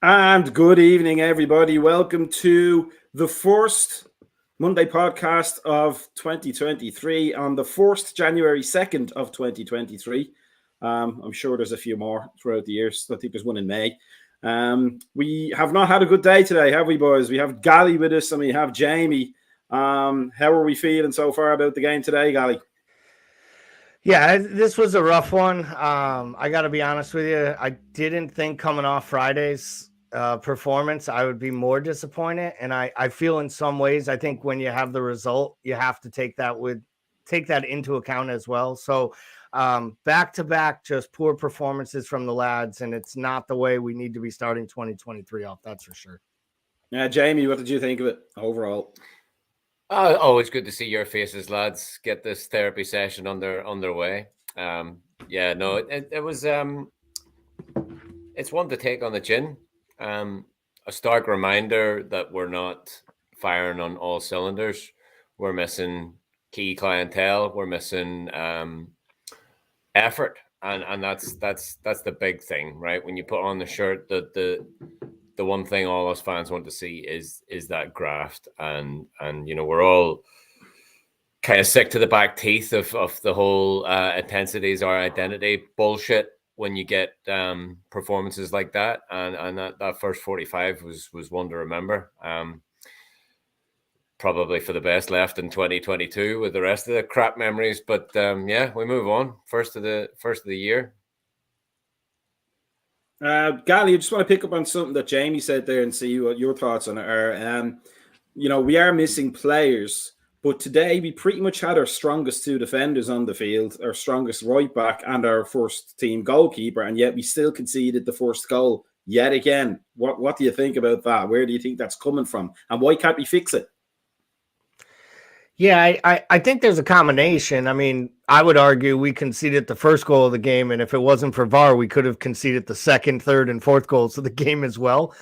And good evening, everybody. Welcome to the first Monday podcast of 2023 on the 1st January 2nd of 2023. I'm sure there's a few more throughout the years. I think there's one in May. We have not had a good day today, have we, boys? We have Gally with us and we have Jamie. How are we feeling so far about the game today, Gally? Yeah, this was a rough one. I got to be honest with you. I didn't think coming off Friday's performance, I would be more disappointed. And I feel in some ways, I think when you have the result, you have to take that into account as well. So back to back, just poor performances from the lads. And it's not the way we need to be starting 2023 off. That's for sure. Yeah, Jamie, what did you think of it overall? Always good to see your faces, lads. Get this therapy session on their way. It was. It's one to take on the chin. A stark reminder that we're not firing on all cylinders. We're missing key clientele. We're missing effort, and that's the big thing, right? When you put on the shirt, the one thing all us fans want to see is that graft, and we're all kind of sick to the back teeth of the whole intensities our identity bullshit when you get performances like that, and that first 45 was one to remember. Probably for the best left in 2022 with the rest of the crap memories, but we move on. First of the year. Gally, I just want to pick up on something that Jamie said there and see what your thoughts on it are. We are missing players, but today we pretty much had our strongest two defenders on the field, our strongest right back and our first team goalkeeper, and yet we still conceded the first goal yet again. What do you think about that? Where do you think that's coming from? And why can't we fix it? Yeah, I think there's a combination. I mean, I would argue we conceded the first goal of the game, and if it wasn't for VAR, we could have conceded the second, third, and fourth goals of the game as well.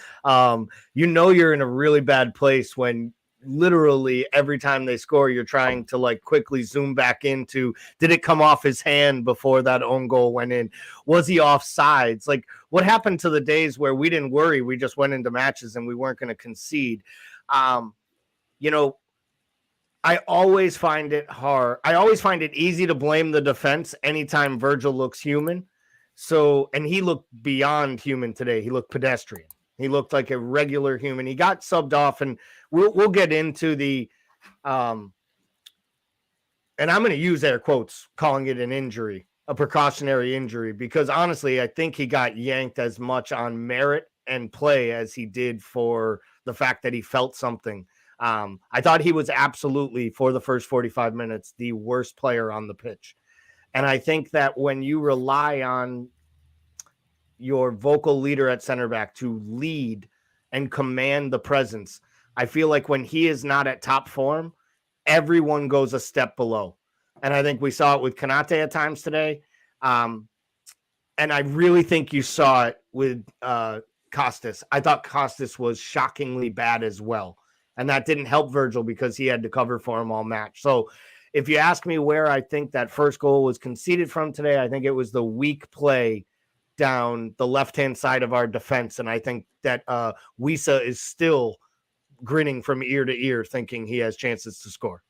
You're in a really bad place when literally every time they score, you're trying to like quickly zoom back into, did it come off his hand before that own goal went in? Was he offsides? Like, what happened to the days where we didn't worry? We just went into matches and we weren't going to concede. I always find it hard. I always find it easy to blame the defense anytime Virgil looks human. And he looked beyond human today. He looked pedestrian. He looked like a regular human. He got subbed off, and we'll get into the and I'm going to use air quotes, calling it an injury, a precautionary injury, because honestly, I think he got yanked as much on merit and play as he did for the fact that he felt something. I thought he was absolutely, for the first 45 minutes, the worst player on the pitch. And I think that when you rely on your vocal leader at center back to lead and command the presence, I feel like when he is not at top form, everyone goes a step below. And I think we saw it with Konate at times today. And I really think you saw it with Costas. I thought Costas was shockingly bad as well. And that didn't help Virgil because he had to cover for him all match. So if you ask me where I think that first goal was conceded from today, I think it was the weak play down the left-hand side of our defense. And I think that Wisa is still grinning from ear to ear thinking he has chances to score.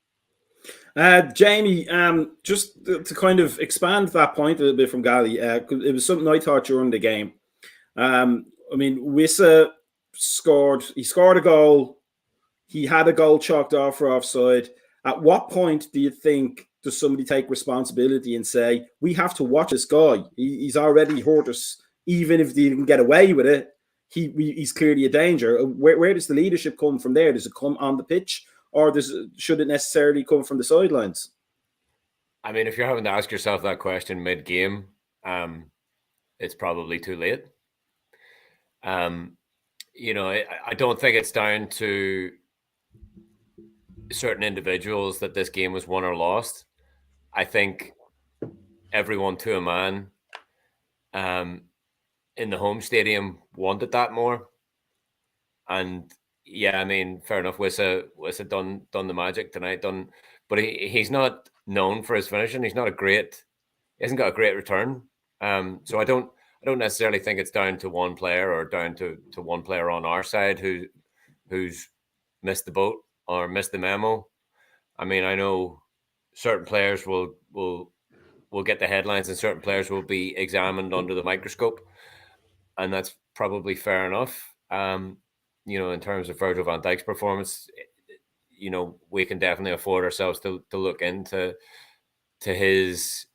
Jamie, just to kind of expand that point a little bit from Gally, it was something I thought during the game. Wisa scored a goal. He had a goal chalked off for offside. At what point do you think does somebody take responsibility and say, we have to watch this guy? He's already hurt us. Even if he didn't get away with it, he's clearly a danger. Where does the leadership come from there? Does it come on the pitch, or should it necessarily come from the sidelines? I mean, if you're having to ask yourself that question mid-game, it's probably too late. I don't think it's down to certain individuals that this game was won or lost. I think everyone to a man in the home stadium wanted that more. And yeah, I mean, fair enough. Wissa done the magic tonight. But he's not known for his finishing. He hasn't got a great return. So I don't necessarily think it's down to one player or down to one player on our side who's missed the boat or missed the memo. I mean, I know certain players will get the headlines and certain players will be examined under the microscope, and that's probably fair enough. In terms of Virgil van Dijk's performance, we can definitely afford ourselves to look into his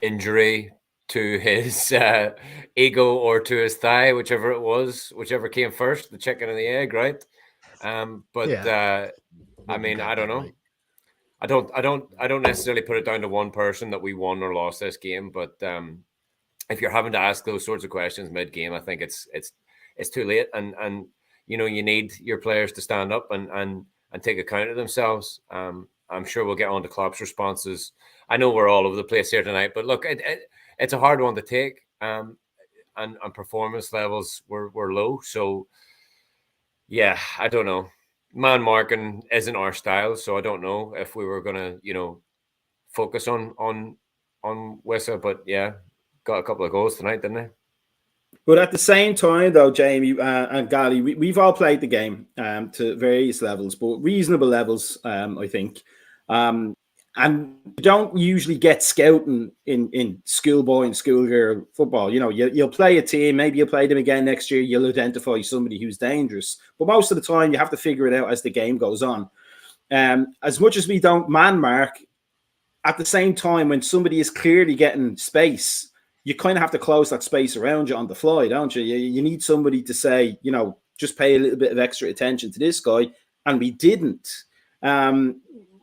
injury to his ego or to his thigh, whichever came first, the chicken and the egg, right? I mean, I don't know. Right. I don't necessarily put it down to one person that we won or lost this game, but if you're having to ask those sorts of questions mid-game, I think it's too late, and you need your players to stand up and take account of themselves. I'm sure we'll get on to Klopp's responses. I know we're all over the place here tonight, but look, it's a hard one to take, and performance levels were low. So, yeah, I don't know. Man marking isn't our style, so I don't know if we were gonna, focus on Wissa, but yeah, got a couple of goals tonight, didn't they? But at the same time, though, Jamie and Gally, we've all played the game to various levels, but reasonable levels, I think. And you don't usually get scouting in schoolboy and schoolgirl football. You'll play a team, maybe you'll play them again next year, you'll identify somebody who's dangerous. But most of the time, you have to figure it out as the game goes on. As much as we don't man mark, at the same time, when somebody is clearly getting space, you kind of have to close that space around you on the fly, don't you? You need somebody to say, just pay a little bit of extra attention to this guy. And we didn't.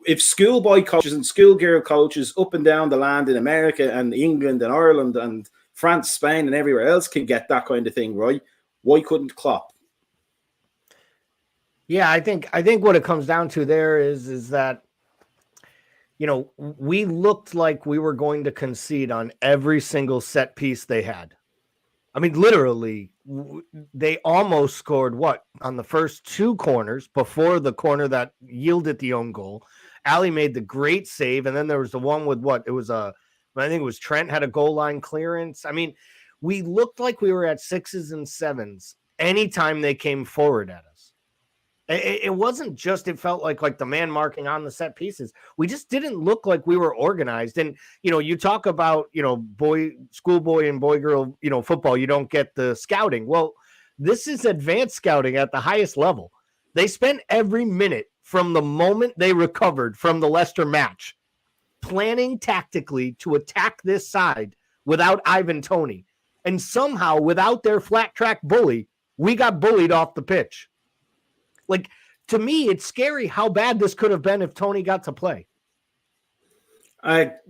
If schoolboy coaches and schoolgirl coaches up and down the land in America and England and Ireland and France, Spain and everywhere else can get that kind of thing right, why couldn't Klopp? Yeah, I think what it comes down to there is that, we looked like we were going to concede on every single set piece they had. I mean, literally, they almost scored on the first two corners before the corner that yielded the own goal. Ali made the great save, and then there was the one with I think it was Trent had a goal line clearance. I mean, we looked like we were at 6s and 7s anytime they came forward at us. It wasn't just, it felt like the man marking on the set pieces. We just didn't look like we were organized. And, you talk about, schoolboy and boy girl, football, you don't get the scouting. Well, this is advanced scouting at the highest level. They spent every minute from the moment they recovered from the Leicester match planning tactically to attack this side without Ivan Toney. And somehow, without their flat track bully, we got bullied off the pitch. Like, to me, it's scary how bad this could have been if Toney got to play.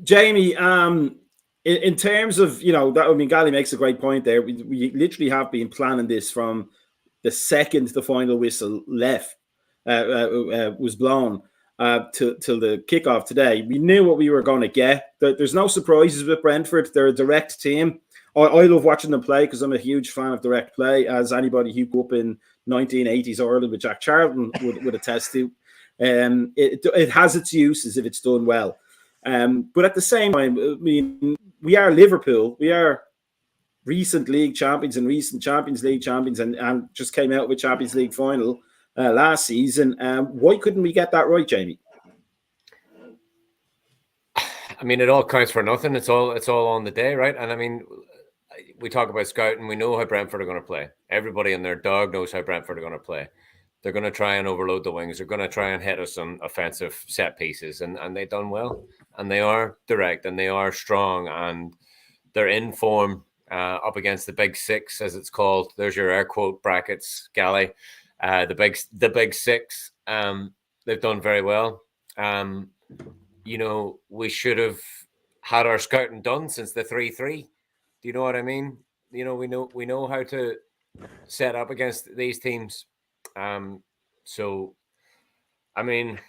Jamie, in terms of, Gally makes a great point there. We literally have been planning this from the second the final whistle was blown till the kickoff today. We knew what we were going to get. There's no surprises with Brentford. They're a direct team. I love watching them play because I'm a huge fan of direct play, as anybody who grew up in 1980s Ireland with Jack Charlton would attest to. It has its uses if it's done well. But at the same time, I mean, we are Liverpool. We are recent league champions and recent Champions League champions and just came out with Champions League final last season. Why couldn't we get that right, Jamie? I mean, it all counts for nothing. It's all on the day, right? And I mean, we talk about scouting. We know how Brentford are going to play. Everybody and their dog knows how Brentford are going to play. They're going to try and overload the wings. They're going to try and hit us on offensive set pieces. And they've done well. And they are direct and they are strong. And they're in form up against the big six, as it's called. There's your air quote brackets, Gally. The big six. They've done very well. We should have had our scouting done since the 3-3. Do you know what I mean? We know how to set up against these teams. So, I mean,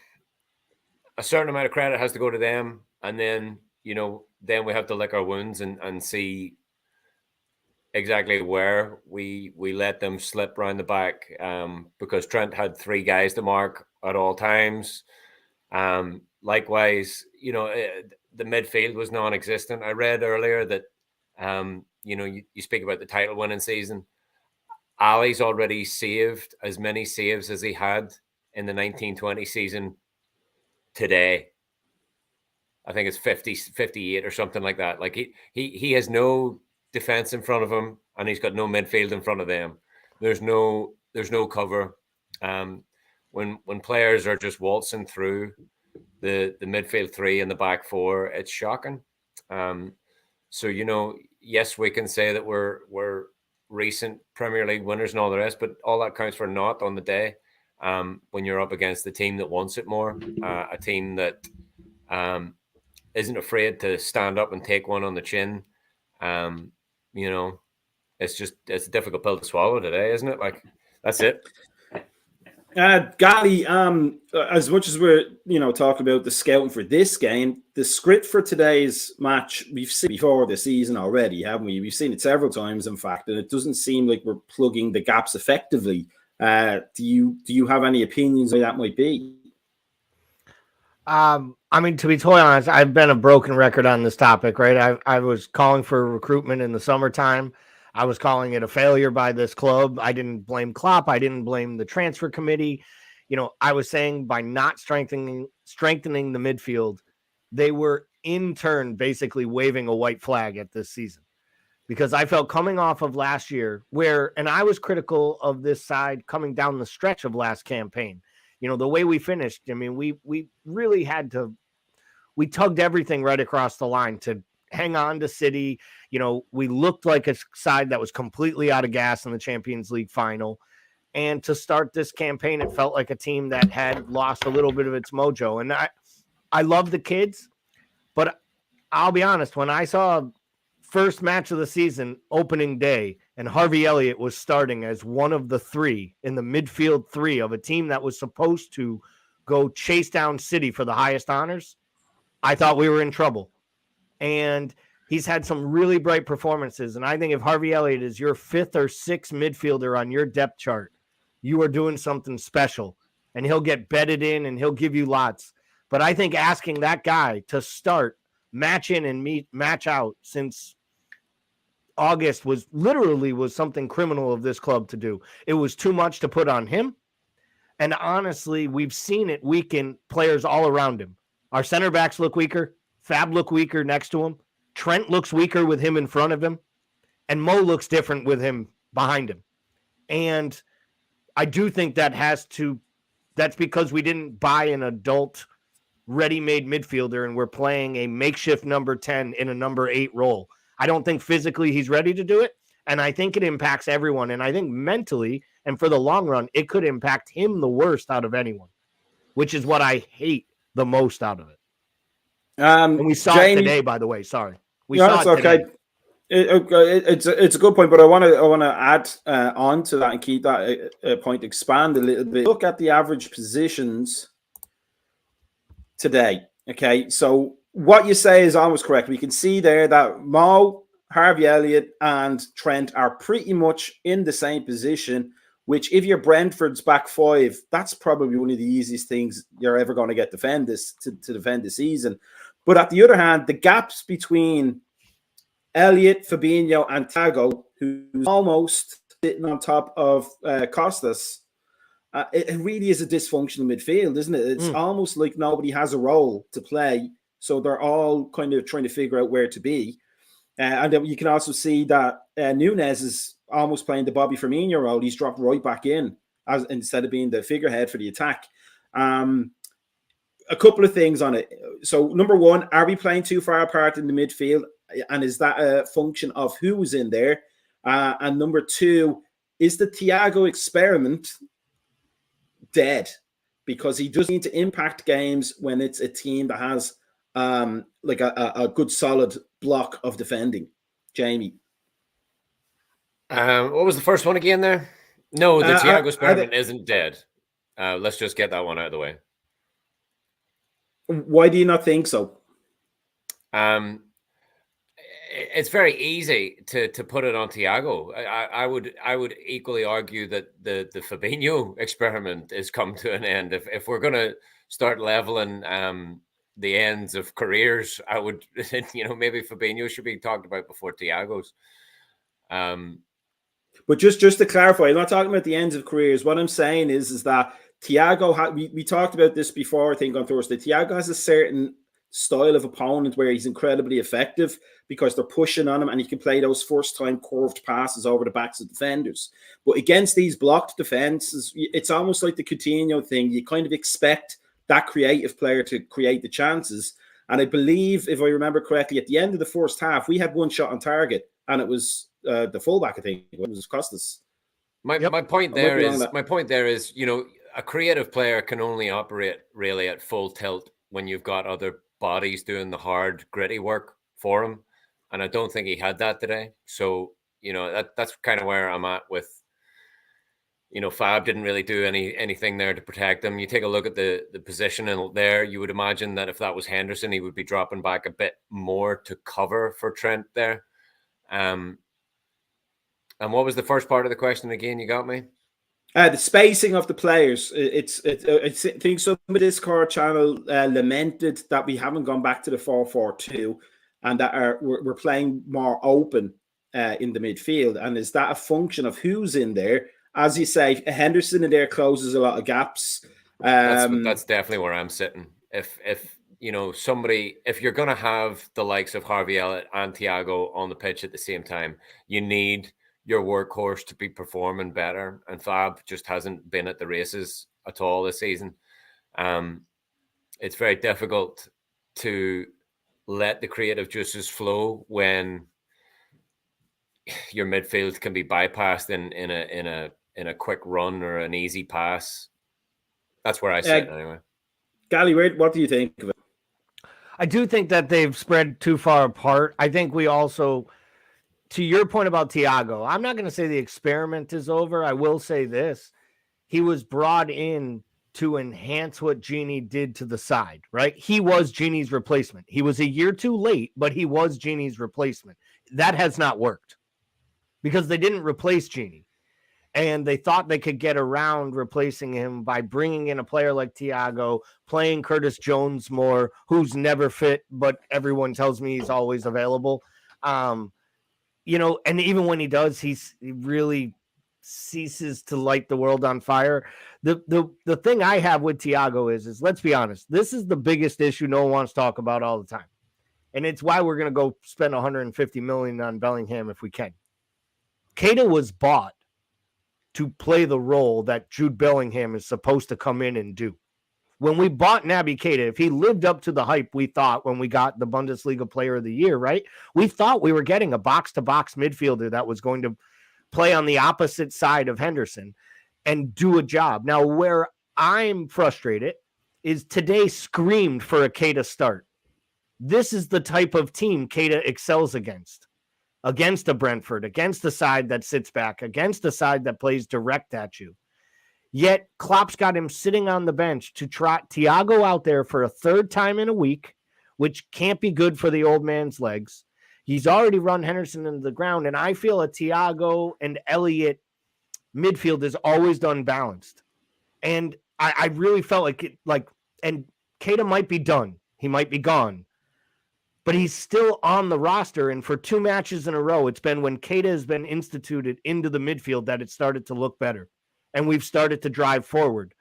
a certain amount of credit has to go to them. And then, then we have to lick our wounds and see exactly where we let them slip round the back, because Trent had 3 guys to mark at all times. Likewise, the midfield was non-existent. I read earlier that You speak about the title winning season. Ali's already saved as many saves as he had in the 1920 season today. I think it's 50, 58 or something like that. Like he has no defense in front of him, and he's got no midfield in front of them. There's no cover. When players are just waltzing through the midfield three and the back four, it's shocking. So yes, we can say that we're recent Premier League winners and all the rest, but all that counts for naught on the day. When you're up against the team that wants it more, a team that isn't afraid to stand up and take one on the chin. It's a difficult pill to swallow today, isn't it? Like, that's it. Gally, as much as we're talking about the scouting for this game, the script for today's match we've seen before this season already, haven't we? We've seen it several times, in fact, and it doesn't seem like we're plugging the gaps effectively. Do you have any opinions on that might be? I mean, to be totally honest, I've been a broken record on this topic, right? I was calling for recruitment in the summertime. I was calling it a failure by this club. I didn't blame Klopp. I didn't blame the transfer committee. I was saying by not strengthening the midfield, they were in turn basically waving a white flag at this season, because I felt coming off of last year and I was critical of this side coming down the stretch of last campaign. The way we finished, I mean, we really we tugged everything right across the line to hang on to City. We looked like a side that was completely out of gas in the Champions League final. And to start this campaign, it felt like a team that had lost a little bit of its mojo. And I love the kids, but I'll be honest, when I saw first match of the season, opening day, and Harvey Elliott was starting as one of the three in the midfield three of a team that was supposed to go chase down City for the highest honors, I thought we were in trouble. And he's had some really bright performances. And I think if Harvey Elliott is your fifth or sixth midfielder on your depth chart, you are doing something special. And he'll get bedded in and he'll give you lots. But I think asking that guy to start match in and match out since August was something criminal of this club to do. It was too much to put on him. And honestly, we've seen it weaken players all around him. Our center backs look weaker. Fab look weaker next to him. Trent looks weaker with him in front of him. And Mo looks different with him behind him. And I do think that's because we didn't buy an adult ready-made midfielder and we're playing a makeshift number 10 in a number 8 role. I don't think physically he's ready to do it, and I think it impacts everyone. And I think mentally and for the long run, it could impact him the worst out of anyone, which is what I hate the most out of it. And we saw it today, by the way. Sorry, we saw it today. It's a good point, but I want to add on to that and keep that point expand a little bit. Look at the average positions today. Okay, so what you say is almost correct. We can see there that Mo, Harvey Elliott, and Trent are pretty much in the same position, which if you're Brentford's back five, that's probably one of the easiest things you're ever going to get to defend this season. But at the other hand, the gaps between Elliott, Fabinho, and Thiago, who's almost sitting on top of Costas, it really is a dysfunctional midfield, isn't it? It's almost like nobody has a role to play, so they're all kind of trying to figure out where to be. And then you can also see that Nunes is almost playing the Bobby Firmino role. He's dropped right back in instead of being the figurehead for the attack. A couple of things on it. So, number one, are we playing too far apart in the midfield? And is that a function of who's in there? And number two, is the Thiago experiment dead? Because he does need to impact games when it's a team that has like a good solid block of defending. Jamie. What was the first one again there? No, the Thiago experiment isn't dead. Let's just get that one out of the way. Why do you not think so? It's very easy to put it on Thiago. I would equally argue that the Fabinho experiment has come to an end. If we're going to start leveling the ends of careers, I would, maybe Fabinho should be talked about before Thiago's. But just to clarify, I'm not talking about the ends of careers. What I'm saying is that Thiago, we talked about this before, I think, on Thursday. Thiago has a certain style of opponent where he's incredibly effective because they're pushing on him and he can play those first-time curved passes over the backs of defenders. But against these blocked defenses, it's almost like the Coutinho thing. You kind of expect that creative player to create the chances. And I believe, if I remember correctly, at the end of the first half, we had one shot on target, and it was the fullback, I think. It was Costas. My point there is, a creative player can only operate really at full tilt when you've got other bodies doing the hard, gritty work for him. And I don't think he had that today. So, that's kind of where I'm at with, Fab didn't really do anything there to protect him. You take a look at the position and there, you would imagine that if that was Henderson, he would be dropping back a bit more to cover for Trent there. And what was the first part of the question again? You got me? The spacing of the players. I think some of this Discord channel lamented that we haven't gone back to the 4-4-2 and that we're playing more open in the midfield. And is that a function of who's in there? As you say, Henderson in there closes a lot of gaps. That's definitely where I'm sitting. If you're going to have the likes of Harvey Elliott and Thiago on the pitch at the same time, you need your workhorse to be performing better. And Fab just hasn't been at the races at all this season. It's very difficult to let the creative juices flow when your midfield can be bypassed in a quick run or an easy pass. That's where I sit anyway. Gally, what do you think of it? I do think that they've spread too far apart. I think we also, to your point about Thiago, I'm not going to say the experiment is over. I will say this. He was brought in to enhance what Genie did to the side, right? He was Genie's replacement. He was a year too late, but he was Genie's replacement. That has not worked because they didn't replace Genie. And they thought they could get around replacing him by bringing in a player like Thiago, playing Curtis Jones more, who's never fit, but everyone tells me he's always available. And even when he does, he really ceases to light the world on fire. The thing I have with Thiago is let's be honest, this is the biggest issue no one wants to talk about all the time. And it's why we're going to go spend $150 million on Bellingham if we can. Keita was bought to play the role that Jude Bellingham is supposed to come in and do. When we bought Naby Keita, if he lived up to the hype we thought when we got the Bundesliga Player of the Year, right? We thought we were getting a box-to-box midfielder that was going to play on the opposite side of Henderson and do a job. Now, where I'm frustrated is today screamed for a Keita start. This is the type of team Keita excels against a Brentford, against the side that sits back, against the side that plays direct at you. Yet Klopp's got him sitting on the bench to trot Thiago out there for a third time in a week, which can't be good for the old man's legs. He's already run Henderson into the ground, and I feel a Thiago and Elliott midfield is always unbalanced. And I really felt and Keita might be done. He might be gone. But he's still on the roster, and for 2 matches in a row, it's been when Keita has been instituted into the midfield that it started to look better, and we've started to drive forward.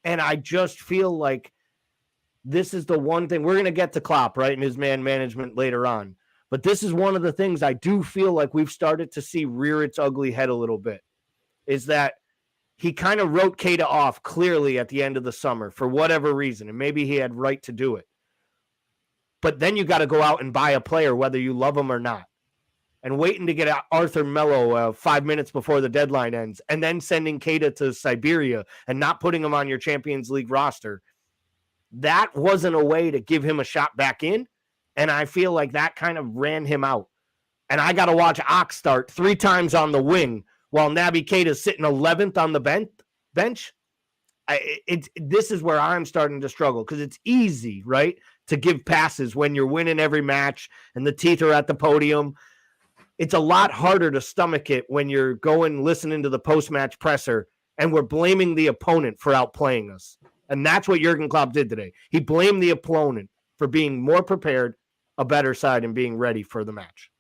And I just feel like this is the one thing. We're going to get to Klopp, right, and his man management later on. But this is one of the things I do feel like we've started to see rear its ugly head a little bit, is that he kind of wrote Keita off clearly at the end of the summer for whatever reason, and maybe he had right to do it. But then you got to go out and buy a player, whether you love him or not. And waiting to get Arthur Melo 5 minutes before the deadline ends, and then sending Keita to Siberia and not putting him on your Champions League roster. That wasn't a way to give him a shot back in. And I feel like that kind of ran him out. And I got to watch Ox start 3 times on the wing while Naby Keita's sitting 11th on the bench. This is where I'm starting to struggle, because it's easy, right, to give passes when you're winning every match and the teeth are at the podium. It's a lot harder to stomach it when you're listening to the post-match presser and we're blaming the opponent for outplaying us. And that's what Jurgen Klopp did today. He blamed the opponent for being more prepared, a better side, and being ready for the match.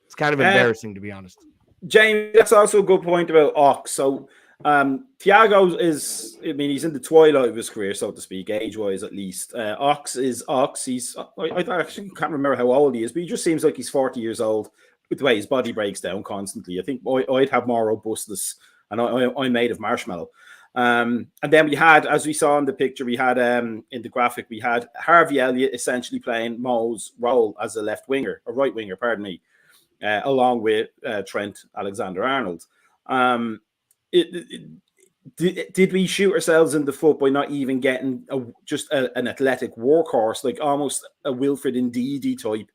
It's kind of embarrassing, to be honest. James, that's also a good point about Ox. So Thiago is, I mean, he's in the twilight of his career, so to speak, age-wise at least. Ox is Ox. I actually can't remember how old he is, but he just seems like he's 40 years old with the way his body breaks down constantly. I think I'd have more robustness, and I'm made of marshmallow. And then we had, as we saw in the picture, we had in the graphic, we had Harvey Elliott essentially playing Mo's role as a right winger, pardon me, along with Trent Alexander-Arnold. Did we shoot ourselves in the foot by not even getting an athletic workhorse, like almost a Wilfred Ndidi type,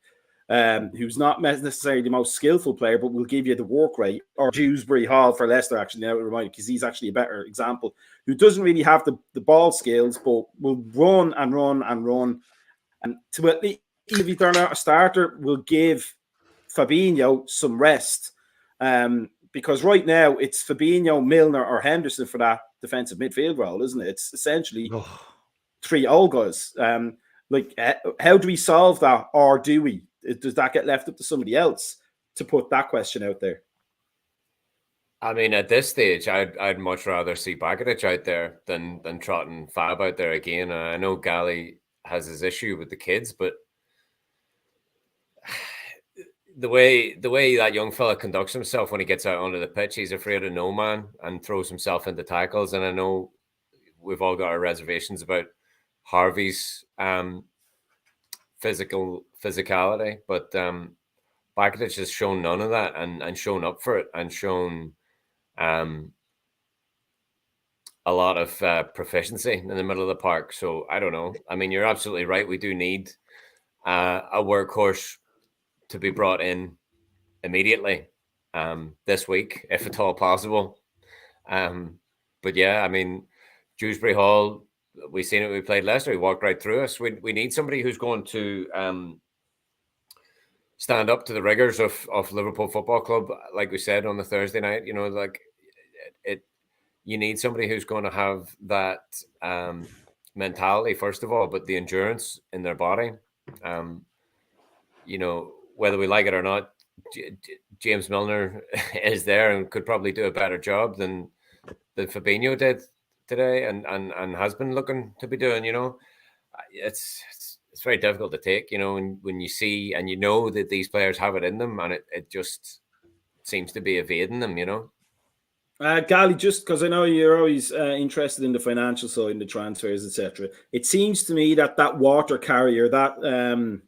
who's not necessarily the most skillful player, but will give you the work rate, or Dewsbury Hall for Leicester, actually, now remind, because he's actually a better example, who doesn't really have the ball skills, but will run and run and run. And to at least, if he turn out a starter, will give Fabinho some rest. Because right now it's Fabinho, Milner, or Henderson for that defensive midfield role, isn't it? It's essentially three old guys. How do we solve that, or do we? Does that get left up to somebody else to put that question out there? I mean, at this stage, I'd much rather see Bakic out there than trotting Fab out there again. I know Gally has his issue with the kids, but the way that young fella conducts himself when he gets out onto the pitch, he's afraid of no man and throws himself into tackles. And I know we've all got our reservations about Harvey's physicality, but Bakic has shown none of that and shown up for it and shown a lot of proficiency in the middle of the park. So I don't know. I mean, you're absolutely right. We do need a workhorse to be brought in immediately this week, if at all possible. But yeah, I mean, Dewsbury Hall, we've seen it. We played Leicester. He walked right through us. We need somebody who's going to stand up to the rigors of Liverpool Football Club, like we said on the Thursday night. You know, like you need somebody who's going to have that mentality first of all, but the endurance in their body. You know, whether we like it or not, James Milner is there and could probably do a better job than Fabinho did today, and has been looking to be doing. You know, it's very difficult to take. You know, when you see and you know that these players have it in them, and it just seems to be evading them. You know. Gally, just because I know you're always interested in the financial side and the transfers, etc. It seems to me that water carrier, that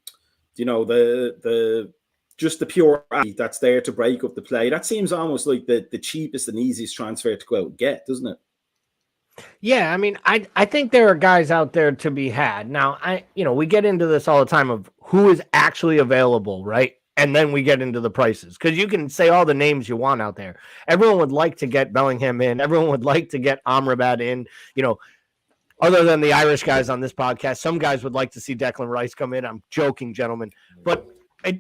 you know, the just the pure athlete that's there to break up the play, that seems almost like the cheapest and easiest transfer to go out and get, doesn't it? Yeah, I mean, I think there are guys out there to be had. Now, we get into this all the time of who is actually available, right? And then we get into the prices, because you can say all the names you want out there. Everyone would like to get Bellingham in. Everyone would like to get Amrabat in. You know, other than the Irish guys on this podcast, some guys would like to see Declan Rice come in. I'm joking, gentlemen. But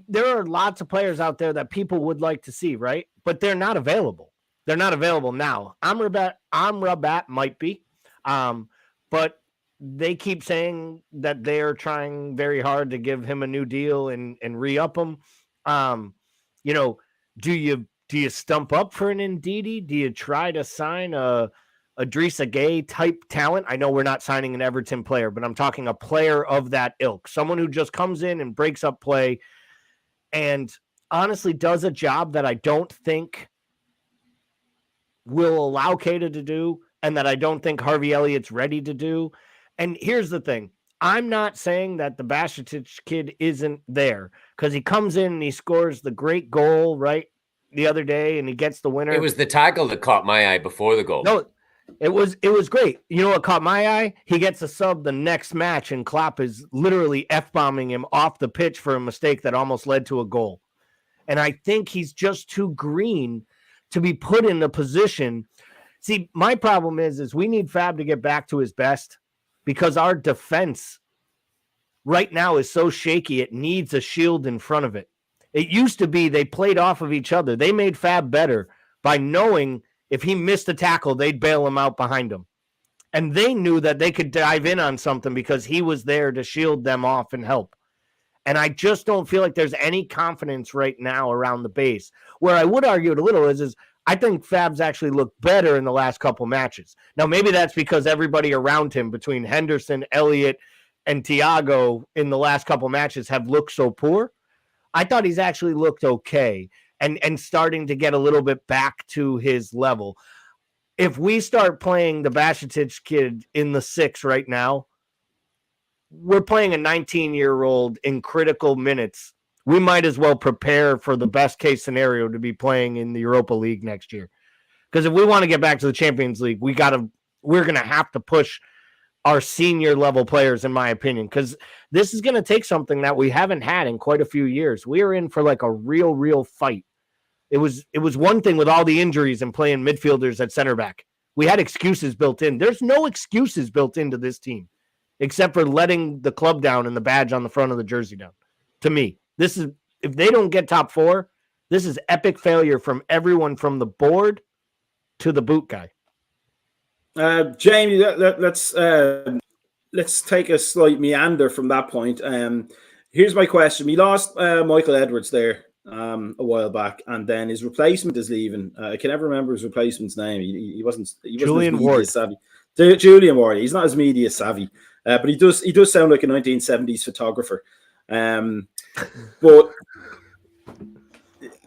there are lots of players out there that people would like to see, right? But they're not available. They're not available now. Amrabat might be, but they keep saying that they're trying very hard to give him a new deal and re-up him. You know, do you stump up for an Ndidi? Do you try to sign a Idrissa Gueye type talent? I know we're not signing an Everton player, but I'm talking a player of that ilk, someone who just comes in and breaks up play and honestly does a job that I don't think will allow Keita to do, and that I don't think Harvey Elliott's ready to do. And here's the thing. I'm not saying that the Bašić kid isn't there, because he comes in and he scores the great goal, right, the other day, and he gets the winner. It was the tackle that caught my eye before the goal. No, it was great. You know what caught my eye? He gets a sub the next match, and Klopp is literally F-bombing him off the pitch for a mistake that almost led to a goal. And I think he's just too green to be put in a position. See, my problem is we need Fab to get back to his best, because our defense right now is so shaky. It needs a shield in front of it. It used to be they played off of each other. They made Fab better by knowing if he missed a tackle, they'd bail him out behind him. And they knew that they could dive in on something because he was there to shield them off and help. And I just don't feel like there's any confidence right now around the base. Where I would argue it a little is I think Fab's actually looked better in the last couple matches. Now, maybe that's because everybody around him, between Henderson, Elliott, and Thiago in the last couple matches, have looked so poor. I thought he's actually looked okay and starting to get a little bit back to his level. If we start playing the Bajcetic kid in the 6 right now, we're playing a 19-year-old in critical minutes. We might as well prepare for the best case scenario to be playing in the Europa League next year. Because if we want to get back to the Champions League, we're going to have to push our senior level players, in my opinion, because this is going to take something that we haven't had in quite a few years. We are in for like a real fight. It was one thing with all the injuries and playing midfielders at center back. We had excuses built in. There's no excuses built into this team, except for letting the club down and the badge on the front of the jersey down. To me, this is, if they don't get top 4, this is epic failure from everyone from the board to the boot guy. Jamie, let's take a slight meander from that point. Here's my question. We lost Michael Edwards there a while back, and then his replacement is leaving. I can never remember his replacement's name. He wasn't Julian Ward. Savvy. Julian Ward. He's not as media savvy. But he does sound like a 1970s photographer. But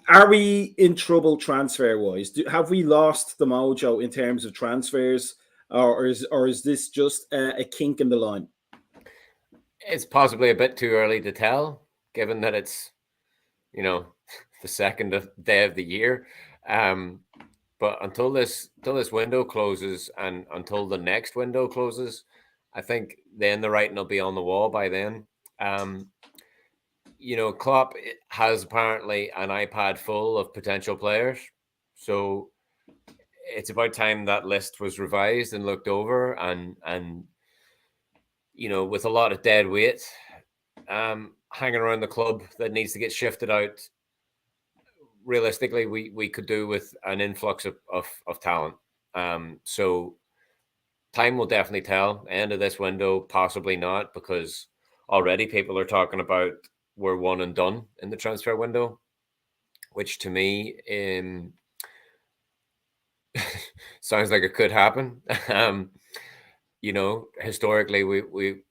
are we in trouble transfer-wise? Have we lost the mojo in terms of transfers, or is this just a kink in the line? It's possibly a bit too early to tell, given that it's, the second day of the year. But until this window closes and until the next window closes, I think then the writing will be on the wall by then. Klopp has apparently an iPad full of potential players. So it's about time that list was revised and looked over and with a lot of dead weight hanging around the club that needs to get shifted out. Realistically, we could do with an influx of talent. So time will definitely tell. End of this window, possibly not, because already people are talking about we're one and done in the transfer window, which to me sounds like it could happen. Historically, we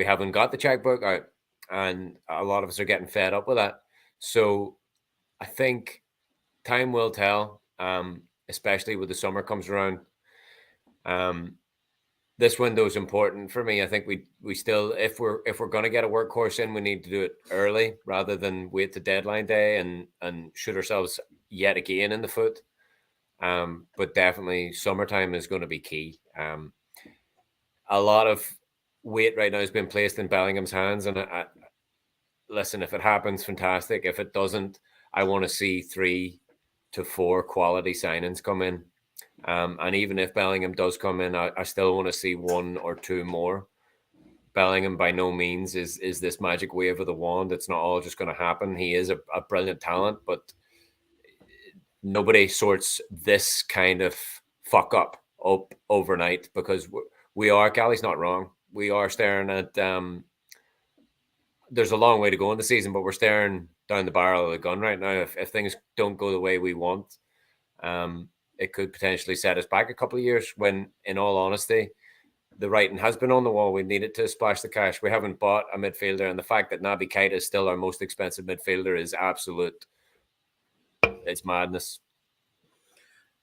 haven't got the checkbook out, and a lot of us are getting fed up with that. So I think time will tell, especially when the summer comes around. This window is important for me. I think we still, if we're going to get a workhorse in, we need to do it early rather than wait to deadline day and shoot ourselves yet again in the foot. But definitely summertime is going to be key. A lot of weight right now has been placed in Bellingham's hands, and listen, if it happens, fantastic. If it doesn't, I want to see 3 to 4 quality signings come in. And even if Bellingham does come in, I still want to see 1 or 2 more. Bellingham by no means is this magic wave of the wand. It's not all just going to happen. He is a brilliant talent, but nobody sorts this kind of fuck up overnight, because we are, Galley's not wrong. We are staring at, there's a long way to go in the season, but we're staring down the barrel of the gun right now. If things don't go the way we want, it could potentially set us back a couple of years when, in all honesty, the writing has been on the wall. We needed to splash the cash. We haven't bought a midfielder, and the fact that Naby Keita is still our most expensive midfielder is absolute. It's madness.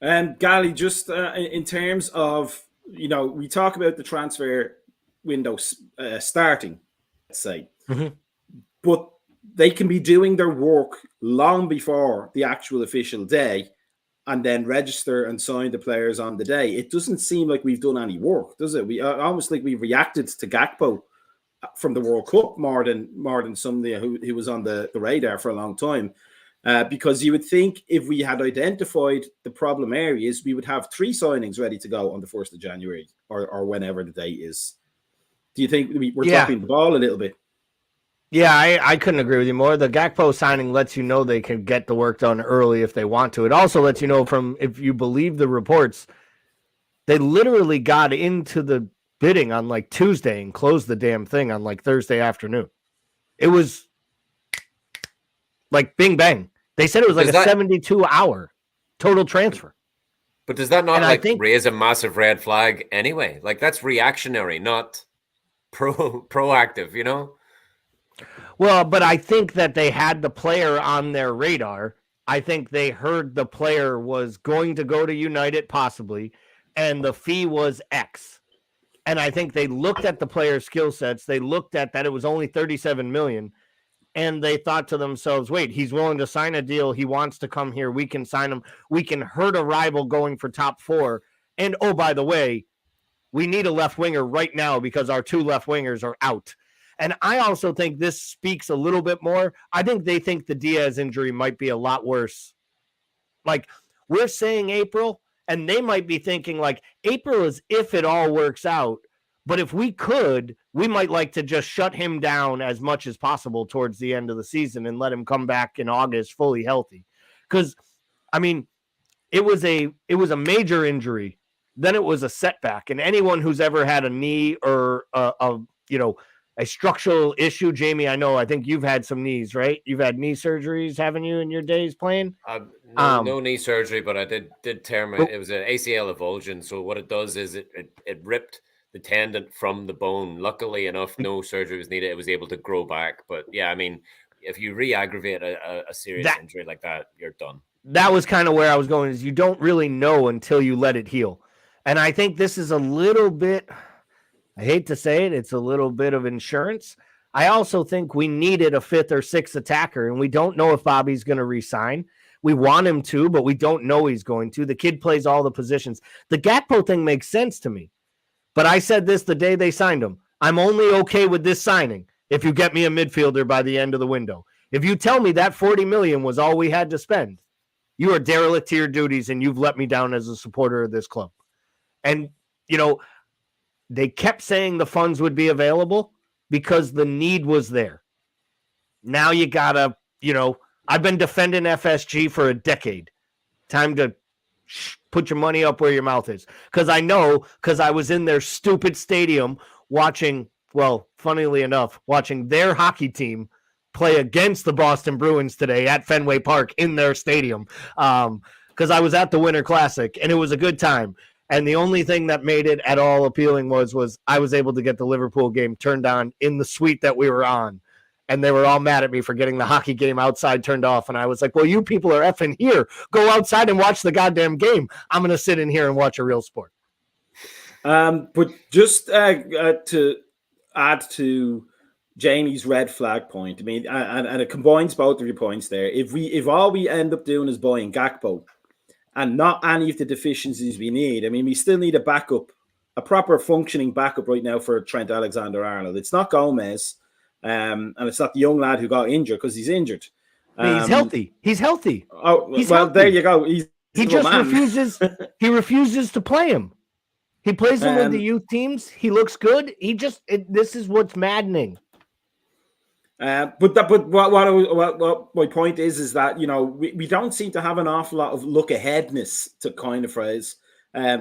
Gally, just in terms of, we talk about the transfer window starting, let's say, but they can be doing their work long before the actual official day and then register and sign the players on the day. It doesn't seem like we've done any work, does it? We almost like we reacted to Gakpo from the World Cup more than somebody who was on the radar for a long time. Because you would think if we had identified the problem areas, we would have 3 signings ready to go on the 1st of January or whenever the date is. Do you think we're dropping the ball a little bit? Yeah, I couldn't agree with you more. The Gakpo signing lets you know they can get the work done early if they want to. It also lets you know, from, if you believe the reports, They literally got into the bidding on like Tuesday and closed the damn thing on like Thursday afternoon. It was like bing bang. They said it was like a 72-hour total transfer. But does that not raise a massive red flag anyway? Like that's reactionary, not proactive, you know? Well, but I think that they had the player on their radar. I think they heard the player was going to go to United possibly, and the fee was X. And I think they looked at the player's skill sets. They looked at that it was only 37 million. And they thought to themselves, wait, he's willing to sign a deal. He wants to come here. We can sign him. We can hurt a rival going for top 4. And oh, by the way, we need a left winger right now because our 2 left wingers are out. And I also think this speaks a little bit more. I think they think the Diaz injury might be a lot worse. Like we're saying April, and they might be thinking like April is if it all works out. But if we could, we might like to just shut him down as much as possible towards the end of the season and let him come back in August fully healthy. Because, I mean, it was a major injury. Then it was a setback. And anyone who's ever had a knee or a structural issue, Jamie, I think you've had some knees, right? You've had knee surgeries, haven't you, in your days playing? No knee surgery, but I did tear my. It was an ACL avulsion. So what it does is it ripped the tendon from the bone. Luckily enough, no surgery was needed. It was able to grow back. But yeah, I mean, if you re-aggravate a serious injury like that, you're done. That was kind of where I was going, is you don't really know until you let it heal. And I think this is a little bit, I hate to say it, it's a little bit of insurance. I also think we needed a 5th or 6th attacker, and we don't know if Bobby's going to re-sign. We want him to, but we don't know he's going to. The kid plays all the positions. The Gakpo thing makes sense to me. But I said this the day they signed him. I'm only okay with this signing if you get me a midfielder by the end of the window. If you tell me that 40 million was all we had to spend, you are derelict to your duties and you've let me down as a supporter of this club. And, they kept saying the funds would be available because the need was there. Now you gotta, I've been defending FSG for a decade. Time to put your money up where your mouth is. Because I was in their stupid stadium watching, funnily enough, watching their hockey team play against the Boston Bruins today at Fenway Park in their stadium. Because I was at the Winter Classic, and it was a good time. And the only thing that made it at all appealing was I was able to get the Liverpool game turned on in the suite that we were on. And they were all mad at me for getting the hockey game outside turned off. And I was like, well, you people are effing here. Go outside and watch the goddamn game. I'm going to sit in here and watch a real sport. But just to add to Jamie's red flag point, I mean, and it combines both of your points there. If all we end up doing is buying Gakpo and not any of the deficiencies we need, I mean, we still need a backup, a proper functioning backup right now for Trent Alexander-Arnold. It's not Gomez. And it's not the young lad who got injured because he's injured. He's healthy. He's healthy. Oh, he's healthy. There you go. He just refuses. He refuses to play him. He plays him with the youth teams. He looks good. This is what's maddening. But what my point is that we don't seem to have an awful lot of look aheadness to coin a phrase.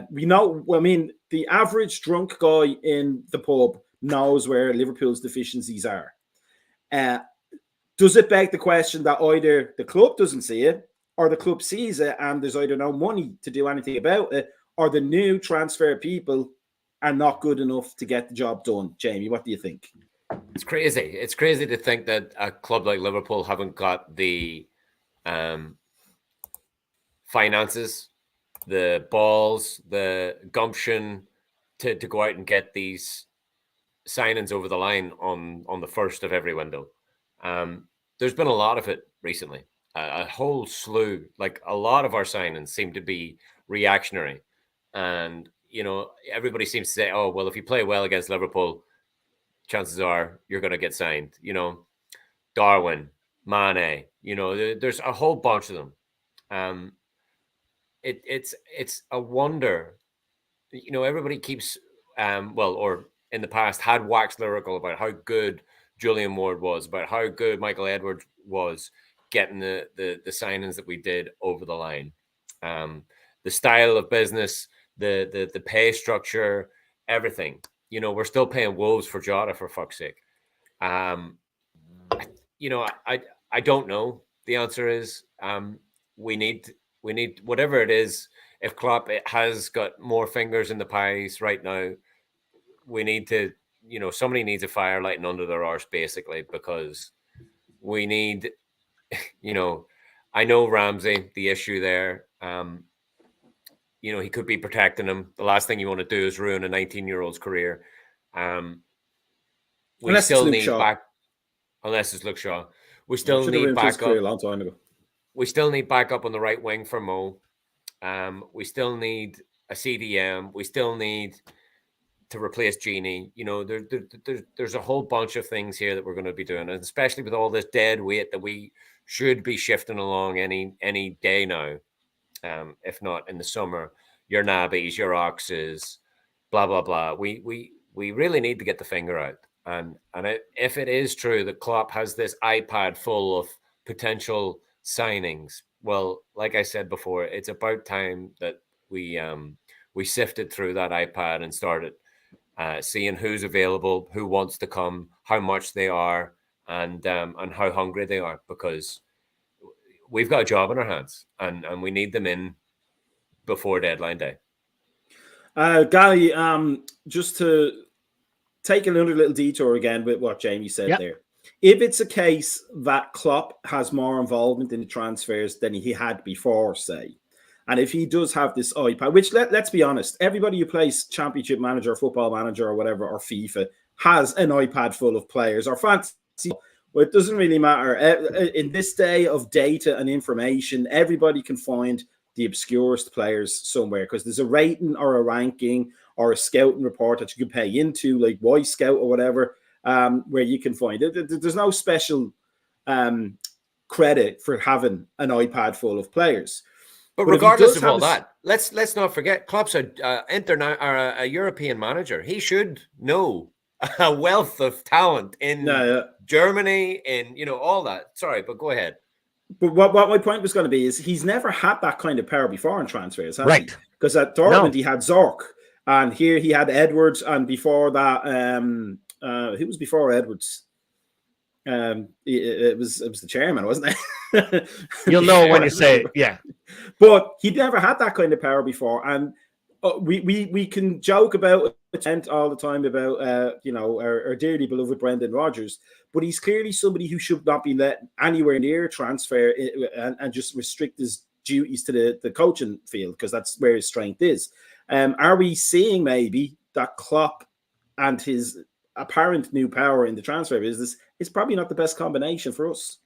We know. I mean, the average drunk guy in the pub knows where Liverpool's deficiencies are. Does it beg the question that either the club doesn't see it or the club sees it and there's either no money to do anything about it or the new transfer people are not good enough to get the job done? Jamie, what do you think? It's crazy. It's crazy to think that a club like Liverpool haven't got the finances, the balls, the gumption to go out and get these signings over the line on the first of every window. There's been a lot of it recently, a whole slew. Like a lot of our signings seem to be reactionary, and everybody seems to say, "Oh, well, if you play well against Liverpool, chances are you're going to get signed." Darwin, Mane. There's a whole bunch of them. It's a wonder. Everybody keeps or in the past had waxed lyrical about how good Julian Ward was, about how good Michael Edwards was getting the signings that we did over the line. The style of business, the pay structure, everything. You know, we're still paying Wolves for Jota, for fuck's sake. You know, I don't know. The answer is we need whatever it is. If Klopp has got more fingers in the pies right now, we need to, you know, somebody needs a fire lighting under their arse, basically, because we need, you know, I know Ramsey, the issue there. You know, he could be protecting him. The last thing you want to do is ruin a 19-year-old's career. We Unless still it's Luke need Shaw. back, unless it's Luke Shaw. We still Should have need ruined his career a backup. long time ago. We still need backup on the right wing for Mo. We still need a CDM. We still need to replace Genie. You know, there's a whole bunch of things here that we're going to be doing, and especially with all this dead weight that we should be shifting along any day now. If not in the summer, your Nabbies, your Oxes, blah blah blah. We really need to get the finger out, and if it is true that Klopp has this iPad full of potential signings, well, like I said before, it's about time that we sifted through that iPad and started seeing who's available, who wants to come, how much they are, and how hungry they are, because we've got a job in our hands, and we need them in before deadline day. Gally, just to take another little detour again with what Jamie said there. If it's a case that Klopp has more involvement in the transfers than he had before, say, and if he does have this iPad, which let's be honest, everybody who plays Championship Manager, Football Manager, or whatever, or FIFA, has an iPad full of players, or fantasy. Well, it doesn't really matter. In this day of data and information, everybody can find the obscurest players somewhere, because there's a rating or a ranking or a scouting report that you can pay into, like Y Scout or whatever, where you can find it. There's no special credit for having an iPad full of players. But regardless of all that, let's not forget, Klopp's a European manager. He should know a wealth of talent in Germany, in, you know, all that. Sorry, but go ahead. But what my point was going to be is he's never had that kind of power before in transfers, has right? Because at Dortmund he had Zorc, and here he had Edwards, and before that, who was before Edwards? It was the chairman, wasn't it? You'll know when you say it, yeah. But he'd never had that kind of power before, and we can joke about it all the time about you know, our dearly beloved Brendan Rodgers, but he's clearly somebody who should not be let anywhere near transfer and just restrict his duties to the coaching field, because that's where his strength is. Are we seeing maybe that Klopp and his apparent new power in the transfer business is probably not the best combination for us?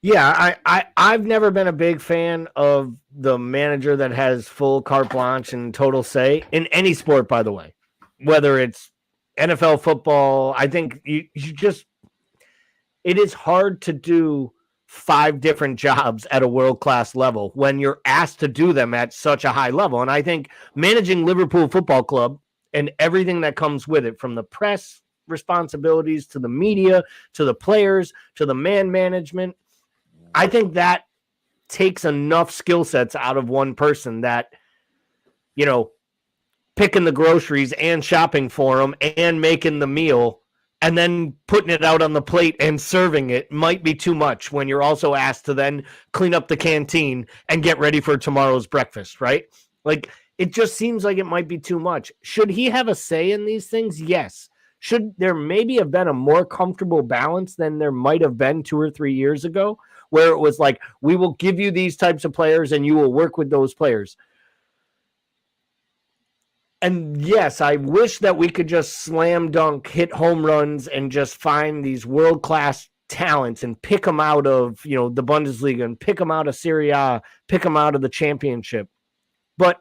Yeah, I've never been a big fan of the manager that has full carte blanche and total say in any sport, by the way, whether it's NFL football. I think you just, it is hard to do 5 different jobs at a world-class level when you're asked to do them at such a high level. And I think managing Liverpool Football Club and everything that comes with it, from the press responsibilities to the media, to the players, to the man management, I think that takes enough skill sets out of one person that, you know, picking the groceries and shopping for them and making the meal and then putting it out on the plate and serving it might be too much when you're also asked to then clean up the canteen and get ready for tomorrow's breakfast, right? Like, it just seems like it might be too much. Should he have a say in these things? Yes. Should there maybe have been a more comfortable balance than there might have been 2 or 3 years ago, where it was like, we will give you these types of players and you will work with those players? And yes, I wish that we could just slam dunk, hit home runs, and just find these world-class talents and pick them out of, you know, the Bundesliga and pick them out of Serie A, pick them out of the championship. But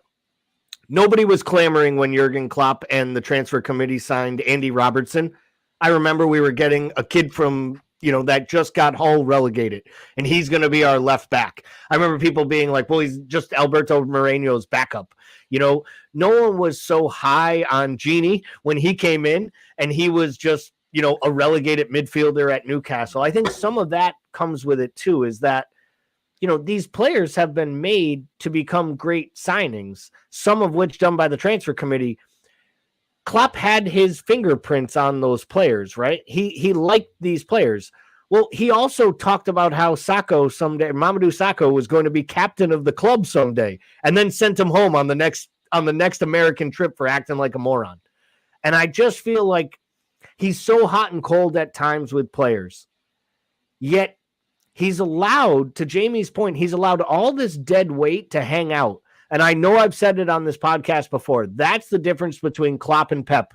nobody was clamoring when Jurgen Klopp and the transfer committee signed Andy Robertson. I remember we were getting a kid from, you know, that just got Hull relegated, and he's going to be our left back. I remember people being like, well, he's just Alberto Moreno's backup. You know, no one was so high on Genie when he came in, and he was just, you know, a relegated midfielder at Newcastle. I think some of that comes with it too, is that these players have been made to become great signings, some of which done by the transfer committee. Klopp had his fingerprints on those players, right? He liked these players. Well, he also talked about how Mamadou Sakho was going to be captain of the club someday, and then sent him home on the next American trip for acting like a moron. And I just feel like he's so hot and cold at times with players. Yet he's allowed, to Jamie's point, he's allowed all this dead weight to hang out. And I know I've said it on this podcast before. That's the difference between Klopp and Pep.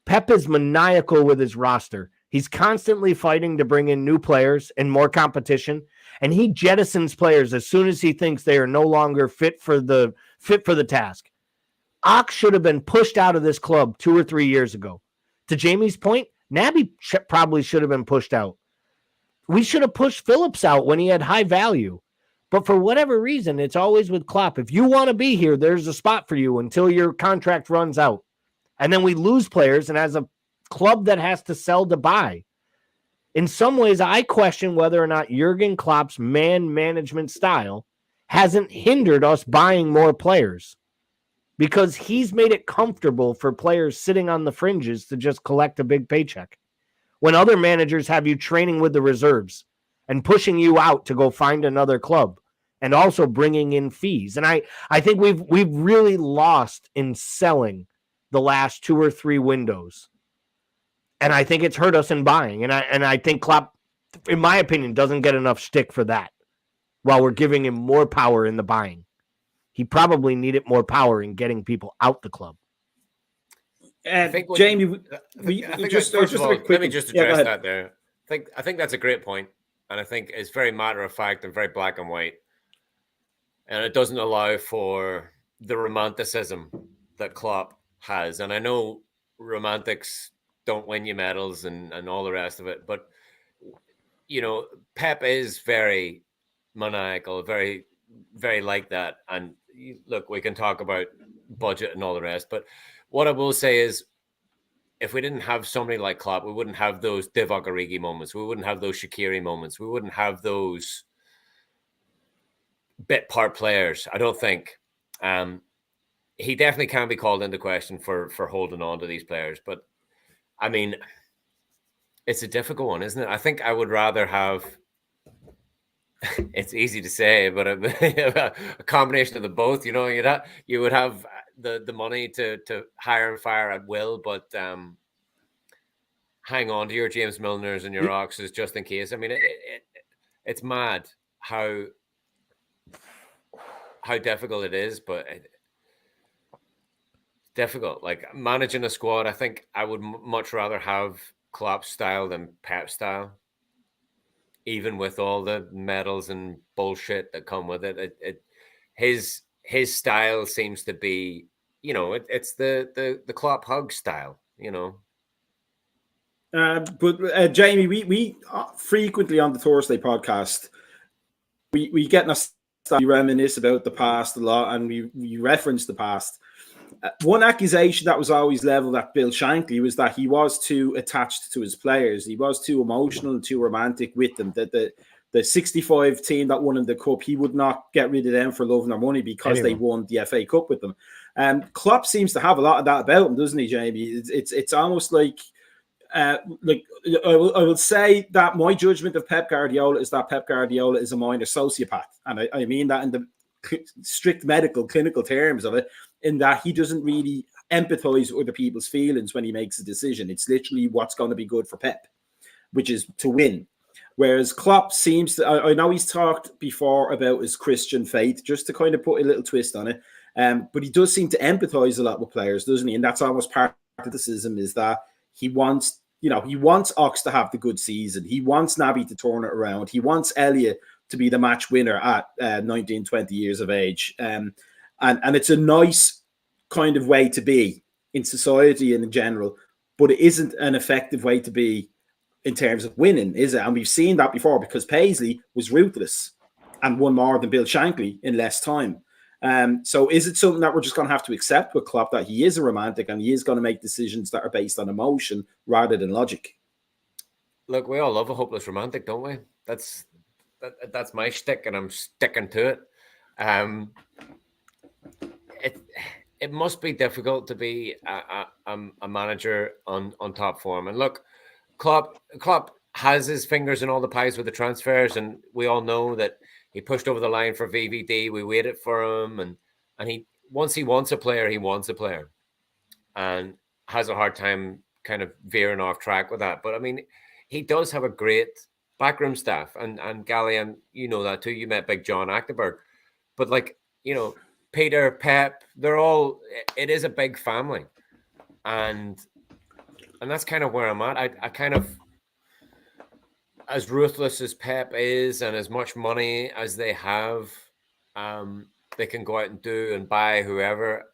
Pep is maniacal with his roster. He's constantly fighting to bring in new players and more competition. And he jettisons players as soon as he thinks they are no longer fit for the task. Ox should have been pushed out of this club 2 or 3 years ago. To Jamie's point, Naby probably should have been pushed out. We should have pushed Phillips out when he had high value. But for whatever reason, it's always with Klopp. If you want to be here, there's a spot for you until your contract runs out. And then we lose players, and as a club that has to sell to buy. In some ways, I question whether or not Jurgen Klopp's man management style hasn't hindered us buying more players, because he's made it comfortable for players sitting on the fringes to just collect a big paycheck, when other managers have you training with the reserves and pushing you out to go find another club and also bringing in fees. And I think we've really lost in selling the last 2 or 3 windows. And I think it's hurt us in buying. And I think Klopp, in my opinion, doesn't get enough shtick for that, while we're giving him more power in the buying. He probably needed more power in getting people out the club. Jamie, let me just address that there. I think that's a great point, and I think it's very matter of fact and very black and white, and it doesn't allow for the romanticism that Klopp has. And I know romantics don't win you medals and all the rest of it, but Pep is very maniacal, very, very like that. And look, we can talk about budget and all the rest, but what I will say is, if we didn't have somebody like Klopp, we wouldn't have those Divock Origi moments. We wouldn't have those Shaqiri moments. We wouldn't have those bit part players, I don't think. He definitely can be called into question for holding on to these players. But, I mean, it's a difficult one, isn't it? I think I would rather have, it's easy to say, but a combination of the both. You would have the money to hire and fire at will, but hang on to your James Milners and your Oxes just in case. I mean, it's mad how difficult it is, but difficult. Like, managing a squad, I think I would much rather have Klopp style than Pep style, even with all the medals and bullshit that come with it. His style seems to be, it's the Klopp hug style, But Jamie, we frequently on the Thursday podcast, we get we reminisce about the past a lot, and we reference the past. One accusation that was always leveled at Bill Shankly was that he was too attached to his players. He was too emotional and too romantic with them. That the 65 team that won in the cup, he would not get rid of them for love nor money because they won the FA Cup with them. Klopp seems to have a lot of that about him, doesn't he, Jamie? It's almost like I will say that my judgment of Pep Guardiola is that Pep Guardiola is a minor sociopath, and I mean that in the strict medical clinical terms of it, in that he doesn't really empathize with other people's feelings when he makes a decision. It's literally what's going to be good for Pep, which is to win. Whereas Klopp seems to, I know he's talked before about his Christian faith, just to kind of put a little twist on it, but he does seem to empathize a lot with players, doesn't he? And that's almost part of the criticism, is that he wants Ox to have the good season. He wants Naby to turn it around. He wants Elliott to be the match winner at 19, 20 years of age. And it's a nice kind of way to be in society and in general, but it isn't an effective way to be in terms of winning, is it? And we've seen that before, because Paisley was ruthless and won more than Bill Shankly in less time. So is it something that we're just going to have to accept with Klopp, that he is a romantic and he is going to make decisions that are based on emotion rather than logic? Look, we all love a hopeless romantic, don't we? That's that's my shtick, and I'm sticking to it. It must be difficult to be a manager on top form. And look, Klopp has his fingers in all the pies with the transfers, and we all know that he pushed over the line for VVD. We waited for him, and he once he wants a player, he wants a player, and has a hard time kind of veering off track with that. But I mean, he does have a great backroom staff, and Gallian, you know that too. You met Big John Achterberg, but like, you know, Peter, Pep, they're all. It is a big family, and that's kind of where I'm at. I kind of, as ruthless as Pep is, and as much money as they have, they can go out and do and buy whoever.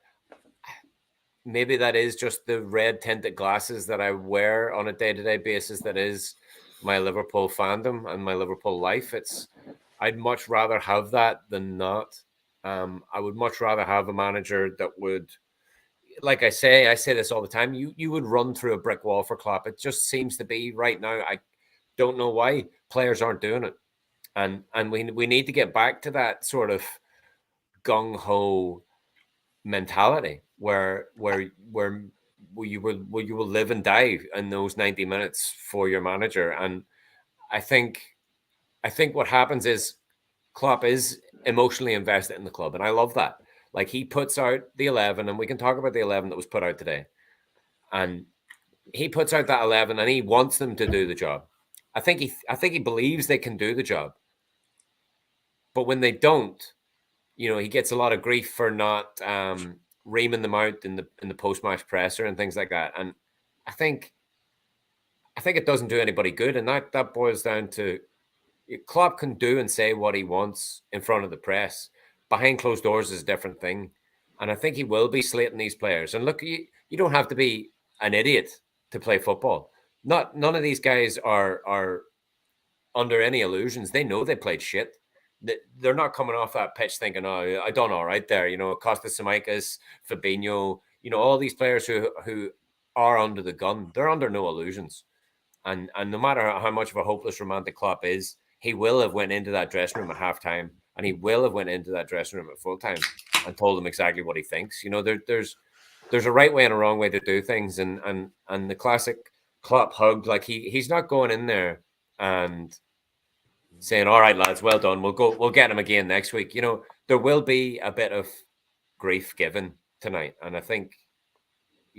Maybe that is just the red tinted glasses that I wear on a day-to-day basis. That is my Liverpool fandom and my Liverpool life. I'd much rather have that than not. I would much rather have a manager that would, like I say this all the time, you would run through a brick wall for Klopp. It just seems to be right now. I don't know why players aren't doing it. And we need to get back to that sort of gung-ho mentality where you will live and die in those 90 minutes for your manager. And I think what happens is Klopp is emotionally invested in the club, and I love that. Like, he puts out the 11, and we can talk about the 11 that was put out today. And he puts out that 11, and he wants them to do the job. I think he believes they can do the job. But when they don't, you know, he gets a lot of grief for not reaming them out in the post-match presser and things like that. And I think it doesn't do anybody good. And that boils down to, Klopp can do and say what he wants in front of the press. Behind closed doors is a different thing. And I think he will be slating these players. And look, you don't have to be an idiot to play football. None of these guys are under any illusions. They know they played shit. They're not coming off that pitch thinking, oh, I done all right there. You know, Costa Simikas, Fabinho, you know, all these players who are under the gun, they're under no illusions. And no matter how much of a hopeless romantic Klopp is, he will have went into that dressing room at halftime, and he will have went into that dressing room at full time and told them exactly what he thinks. You know, there's a right way and a wrong way to do things, and the classic Klopp hug, like he's not going in there and saying, all right, lads, well done, we'll get him again next week. You know, there will be a bit of grief given tonight, and I think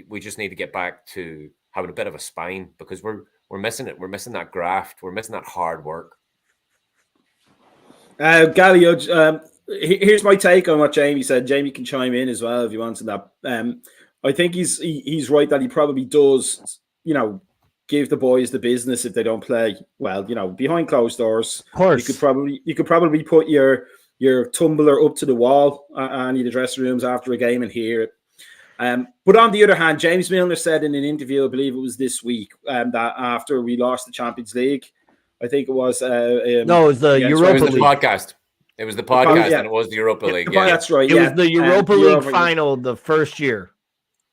we just need to get back to having a bit of a spine, because we're missing it. We're missing that graft. We're missing that hard work. Galio, here's my take on what Jamie said. Jamie can chime in as well if he wants that. I think he's right that he probably does, you know, give the boys the business if they don't play well. You know, behind closed doors, of course, you could probably put your tumbler up to the wall and the dressing rooms after a game and hear it. But on the other hand, James Milner said in an interview, I believe it was this week, that after we lost the Champions League, I think it was no, it was the Europa League podcast. It was the podcast, and it was the Europa League. Yeah, that's right. It was the Europa League final the first year.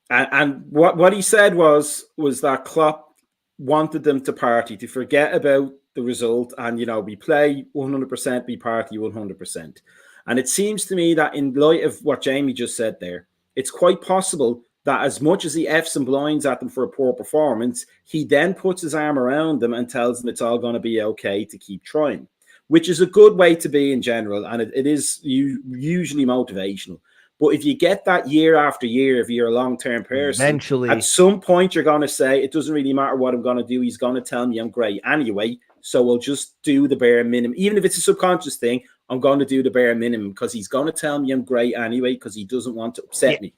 And what he said was that Klopp wanted them to party, to forget about the result, and, you know, we play 100%, we party 100%. And it seems to me that in light of what Jamie just said there, it's quite possible that as much as he F's and blinds at them for a poor performance, he then puts his arm around them and tells them it's all going to be okay to keep trying, which is a good way to be in general. And it is usually motivational. But if you get that year after year, if you're a long-term person, eventually, at some point you're going to say, it doesn't really matter what I'm going to do. He's going to tell me I'm great anyway. So we'll just do the bare minimum. Even if it's a subconscious thing, I'm going to do the bare minimum because he's going to tell me I'm great anyway because he doesn't want to upset me.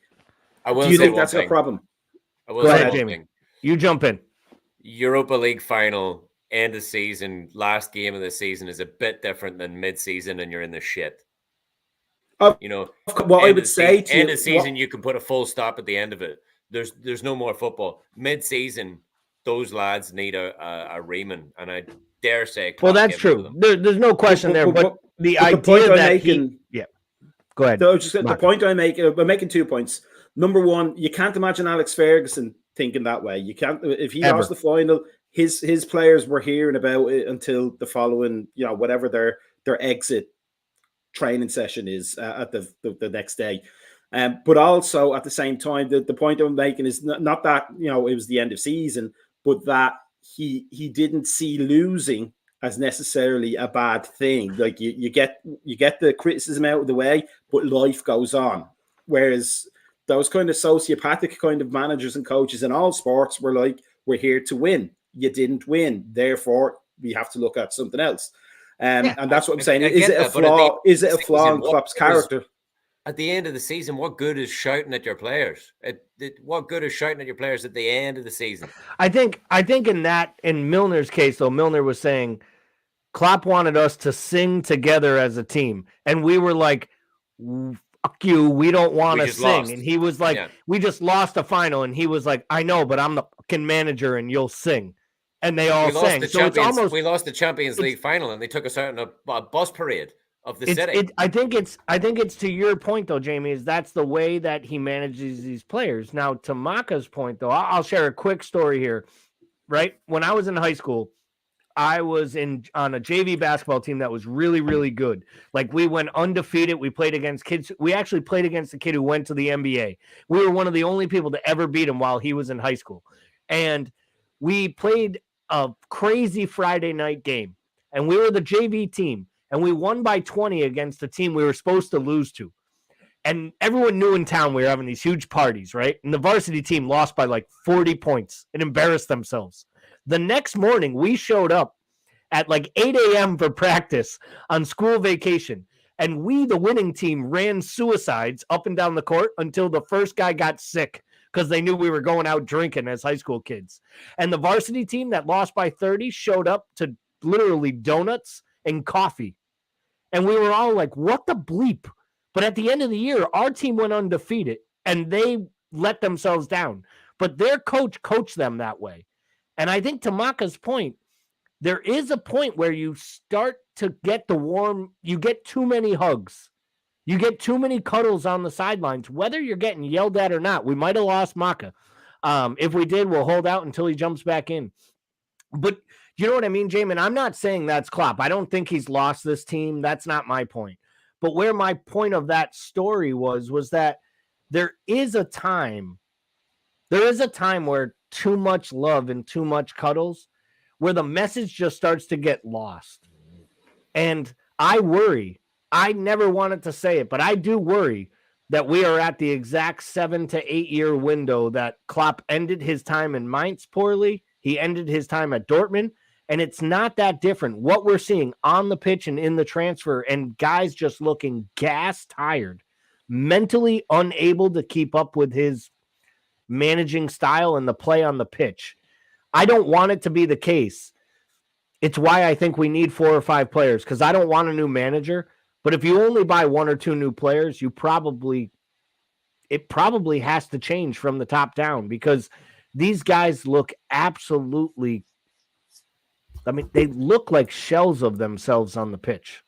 Do you think that's a problem? Go ahead, Jamie. You jump in. Europa League final, end of season, last game of the season is a bit different than mid-season and you're in the shit. You know, what I would say to end of season, you can put a full stop at the end of it. There's no more football. Mid-season, those lads need a reaming, and I dare say. Well, that's true. There's no question there, but the idea that go ahead. The point I make, I'm making 2 points. Number one, you can't imagine Alex Ferguson thinking that way. You can't. If he lost the final, his players were hearing about it until the following, you know, whatever their their exit training session is at the next day. But also at the same time, the point I'm making is not that, you know, it was the end of season, but that he didn't see losing as necessarily a bad thing. Like you get the criticism out of the way, but life goes on. Whereas those kind of sociopathic kind of managers and coaches in all sports were like, we're here to win. You didn't win, therefore we have to look at something else. And that's what I'm saying. Is it a flaw? Is it a flaw in Klopp's character? At the end of the season, what good is shouting at your players? What good is shouting at your players at the end of the season? I think in Milner's case, though, Milner was saying Klopp wanted us to sing together as a team, and we were like, "Fuck you, we don't want to sing." Lost. And he was like, "We just lost a final," and he was like, "I know, but I'm the fucking manager, and you'll sing." And they all sang. So it's almost we lost the Champions League final, and they took us out in a bus parade of the city. I think it's to your point though, Jamie, is that's the way that he manages these players. Now, to Maka's point though, I'll share a quick story here. Right when I was in high school, I was on a JV basketball team that was really, really good. Like we went undefeated. We played against kids. We actually played against a kid who went to the NBA. We were one of the only people to ever beat him while he was in high school, and we played a crazy Friday night game, and we were the JV team, and we won by 20 against a team we were supposed to lose to. And everyone knew in town we were having these huge parties, right? And the varsity team lost by like 40 points and embarrassed themselves. The next morning, we showed up at like 8 a.m. for practice on school vacation. And we, the winning team, ran suicides up and down the court until the first guy got sick because they knew we were going out drinking as high school kids. And the varsity team that lost by 30 showed up to literally donuts and coffee. And we were all like, what the bleep? But at the end of the year, our team went undefeated and they let themselves down. But their coach coached them that way. And I think to Maka's point, there is a point where you start to get you get too many hugs. You get too many cuddles on the sidelines, whether you're getting yelled at or not. We might have lost Maka. If we did, we'll hold out until he jumps back in. But you know what I mean, Jamin? I'm not saying that's Klopp. I don't think he's lost this team. That's not my point. But where my point of that story was that there is a time where too much love and too much cuddles, where the message just starts to get lost. And I worry. I never wanted to say it, but I do worry that we are at the exact 7 to 8 year window that Klopp ended his time in Mainz poorly. He ended his time at Dortmund, and it's not that different. What we're seeing on the pitch and in the transfer, and guys just looking gas tired, mentally unable to keep up with his managing style and the play on the pitch. I don't want it to be the case. It's why I think we need 4 or 5 players, because I don't want a new manager. But if you only buy 1 or 2 new players, it probably has to change from the top down, because these guys look absolutely, they look like shells of themselves on the pitch.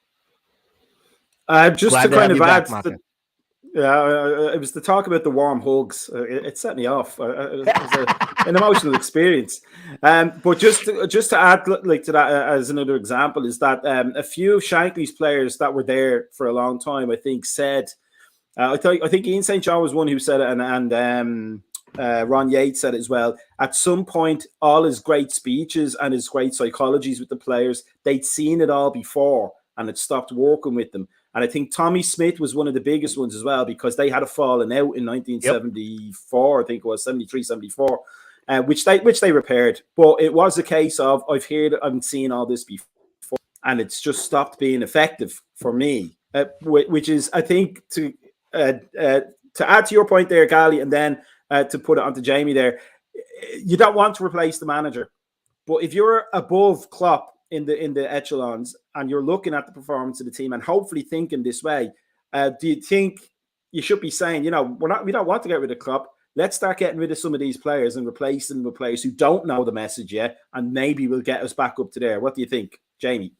Just glad to kind of add, it was the talk about the warm hugs. It set me off. It was an emotional experience. But just to add like to that as another example is that a few of Shankly's players that were there for a long time, I think, said, I think Ian St. John was one who said it, and Ron Yates said it as well. At some point, all his great speeches and his great psychologies with the players, they'd seen it all before and it stopped working with them. And I think Tommy Smith was one of the biggest ones as well, because they had a falling out in 1974, I think it was 73, 74, which they repaired. But it was a case of, I've seen all this before, and it's just stopped being effective for me, which is, I think, to add to your point there, Gali, and then to put it onto Jamie there, you don't want to replace the manager. But if you're above Klopp in the echelons and you're looking at the performance of the team and hopefully thinking this way, do you think you should be saying, we don't want to get rid of Klopp, let's start getting rid of some of these players and replacing them with players who don't know the message yet, and maybe will get us back up to there? What do you think, Jamie?